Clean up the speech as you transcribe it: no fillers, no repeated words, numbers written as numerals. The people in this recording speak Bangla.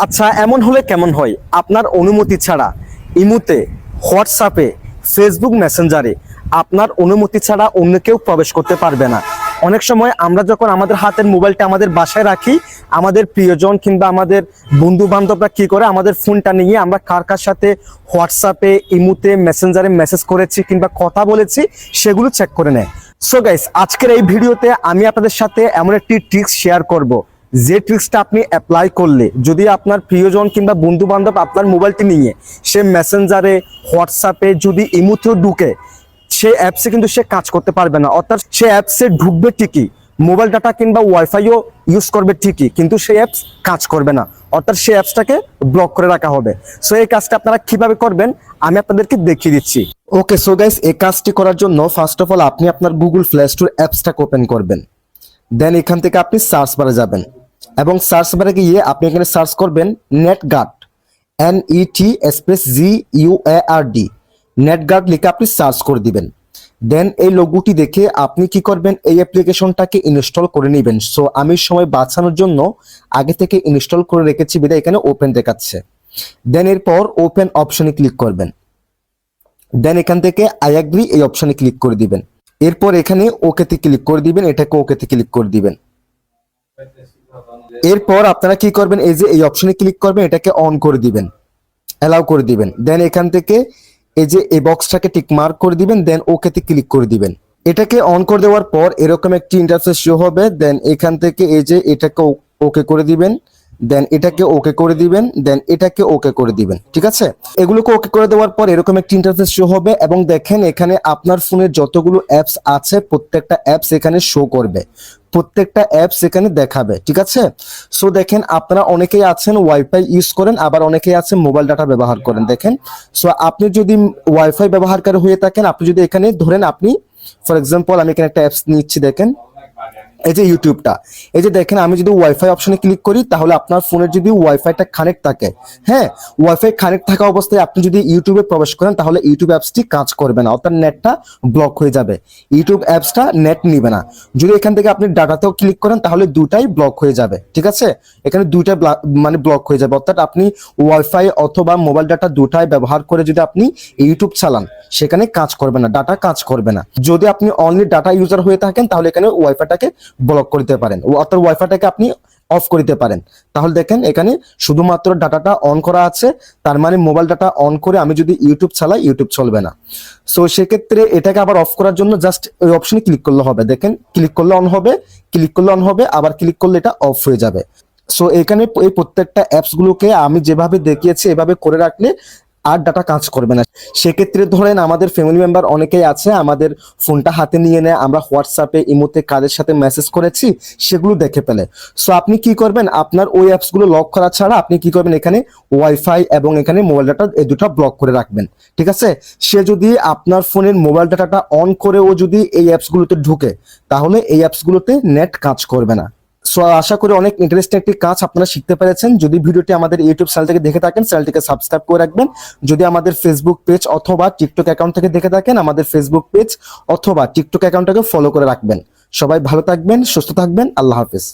আচ্ছা, এমন হলে কেমন হয়? আপনার অনুমতি ছাড়া ইমুতে, হোয়াটসঅ্যাপে, ফেসবুক মেসেঞ্জারে আপনার অনুমতি ছাড়া অন্য কেউ প্রবেশ করতে পারবে না। অনেক সময় আমরা যখন আমাদের হাতের মোবাইলটা আমাদের বাসায় রাখি, আমাদের প্রিয়জন কিংবা আমাদের বন্ধু বান্ধবরা কি করে, আমাদের ফোনটা নিয়ে আমরা কার কার সাথে হোয়াটসঅ্যাপে, ইমুতে, মেসেঞ্জারে মেসেজ করেছি কিংবা কথা বলেছি সেগুলো চেক করে নেয়। সো গাইস, আজকের এই ভিডিওতে আমি আপনাদের সাথে এমন একটি ট্রিক্স শেয়ার করব, যে ট্রিক্সটা আপনি অ্যাপ্লাই করলে যদি আপনার প্রিয়জন কিংবা বন্ধু বান্ধব আপনার মোবাইলটি নিয়ে সে মেসেঞ্জারে, হোয়াটসঅ্যাপে, যদি ইমুতেও ঢুকে, সে অ্যাপসে কিন্তু সে কাজ করতে পারবে না। অর্থাৎ সে অ্যাপসে ঢুকবে ঠিকই, মোবাইল ডাটা কিংবা ওয়াইফাইও ইউজ করবে ঠিকই, কিন্তু সেই অ্যাপস কাজ করবে না। অর্থাৎ সেই অ্যাপসটাকে ব্লক করে রাখা হবে। সো এই কাজটা আপনারা কিভাবে করবেন আমি আপনাদেরকে দেখিয়ে দিচ্ছি। ওকে, সো গাইস, এই কাজটি করার জন্য ফার্স্ট অফ অল আপনি আপনার গুগল প্লে স্টোর অ্যাপসটাকে ওপেন করবেন। দেন এখান থেকে আপনি সার্চ বারে যাবেন এবং সার্চ বারে গিয়ে আপনি এখানে সার্চ করবেন নেটগার্ড, NET_GUARD, নেটগার্ড লিখে আপনি সার্চ করে দিবেন। দেন এই লোগোটি দেখে আপনি কি করবেন, এই অ্যাপ্লিকেশনটাকে ইনস্টল করে নেবেন। সো আমি সময় বাঁচানোর জন্য আগে থেকে ইনস্টল করে রেখেছি বিধায় এখানে ওপেন দেখাচ্ছে। দেন এরপর ওপেন অপশনে ক্লিক করবেন। দেন এখান থেকে আই অ্যাগ্রি এই অপশনে ক্লিক করে দিবেন। এরপর এখানে ওকেতে ক্লিক করে দিবেন, এটাকে ওকেতে ক্লিক করে দিবেন। এরপর আপনারা কি করবেন, এই যে এই অপশনে ক্লিক করবেন, এটাকে অন করে দিবেন, অ্যালাউ করে দিবেন। দেন এখান থেকে এই যে এই বক্সটাকে টিক মার্ক করে দিবেন, দেন ওকেতে ক্লিক করে দিবেন। এটাকে অন করে দেওয়ার পর এরকম একটি ইন্টারফেস শো হবে। দেন এখান থেকে এই যে এটাকে ওকে করে দিবেন, দেন এটাকে ওকে করে দিবেন, দেন এটাকে ওকে করে দিবেন। ঠিক আছে, এগুলোকে ওকে করে দেওয়ার পর এরকম একটি ইন্টারফেস শো হবে এবং দেখেন এখানে আপনার ফোনের যতগুলো অ্যাপস আছে প্রত্যেকটা অ্যাপস এখানে শো করবে, প্রত্যেকটা অ্যাপস এখানে দেখাবে। ঠিক আছে, সো দেখেন আপনারা অনেকেই আছেন ওয়াইফাই ইউজ করেন, আবার অনেকেই আছেন মোবাইল ডাটা ব্যবহার করেন। দেখেন, সো আপনি যদি ওয়াইফাই ব্যবহারকারী হয়ে থাকেন, আপনি যদি এখানে ধরেন আপনি ফর এক্সাম্পল আমি এখানে একটা অ্যাপস নিচ্ছি, দেখেন এই যে ইউটিউবটা, এই যে দেখেন আমি যদি ওয়াইফাই অপশনে ক্লিক করি তাহলে আপনার ফোনের যদি ওয়াইফাইটা কানেক্ট থাকে, হ্যাঁ, ওয়াইফাই কানেক্ট থাকা অবস্থায় আপনি যদি ইউটিউবে প্রবেশ করেন তাহলে ইউটিউব অ্যাপসটি কাজ করবে না, অর্থাৎ নেটটা ব্লক হয়ে যাবে, ইউটিউব অ্যাপসটা নেট নিবে না। যদি এখান থেকে আপনি ডাটাতেও ক্লিক করেন তাহলে দুটাই ব্লক হয়ে যাবে। ঠিক আছে, এখানে দুইটা মানে ব্লক হয়ে যাবে, অর্থাৎ আপনি ওয়াইফাই অথবা মোবাইল ডাটা দুটাই ব্যবহার করে যদি আপনি ইউটিউব চালান সেখানে কাজ করবে না, ডাটা কাজ করবে না। যদি আপনি অনলি ডাটা ইউজার হয়ে থাকেন তাহলে এখানে ওয়াইফাইটাকে ব্লক করতে পারেন, অর্থাৎ ওয়াইফাইটাকে আপনি অফ করতে পারেন। তাহলে দেখেন এখানে শুধুমাত্র ডাটাটা অন করা আছে, তার মানে মোবাইল ডাটা অন করে আমি যদি ইউটিউব চালাই ইউটিউব চলবে না। সো সেক্ষেত্রে এটাকে আবার অফ করার জন্য জাস্ট ওই অপশনে ক্লিক করলে হবে। দেখেন ক্লিক করলে অন হবে, ক্লিক করলে অন হবে, আবার ক্লিক করলে এটা অফ হয়ে যাবে। সো এখানে এই প্রত্যেকটা অ্যাপস গুলোকে আমি যেভাবে দেখিয়েছি এভাবে করে রাখলে আর ডাটা কাজ করবে না। সেক্ষেত্রে ধরেন আমাদের ফ্যামিলি মেম্বার অনেকেই আছে, আমাদের ফোনটা হাতে নিয়ে নেয়, আমরা হোয়াটসঅ্যাপে, ইমোতে কাদের সাথে মেসেজ করেছি সেগুলো দেখে ফেলে। সো আপনি কি করবেন, আপনার ওই অ্যাপসগুলো লক করা ছাড়া আপনি কি করবেন, এখানে ওয়াইফাই এবং এখানে মোবাইল ডাটা এই দুটো ব্লক করে রাখবেন। ঠিক আছে, সে যদি আপনার ফোনের মোবাইল ডাটাটা অন করেও যদি এই অ্যাপসগুলোতে ঢুকে তাহলে এই অ্যাপসগুলোতে নেট কাজ করবে না। সো আশা করি অনেক ইন্টারেস্টিং একটি কাজ আপনারা শিখতে পেরেছেন। যদি ভিডিওটি আমাদের ইউটিউব চ্যানেল থেকে দেখে থাকেন চ্যানেলটিকে সাবস্ক্রাইব করে রাখবেন। যদি আমাদের ফেসবুক পেজ অথবা টিকটক অ্যাকাউন্ট থেকে দেখে থাকেন আমাদের ফেসবুক পেজ অথবা টিকটক অ্যাকাউন্টটাকে ফলো করে রাখবেন। সবাই ভালো থাকবেন, সুস্থ থাকবেন, আল্লাহ হাফেজ।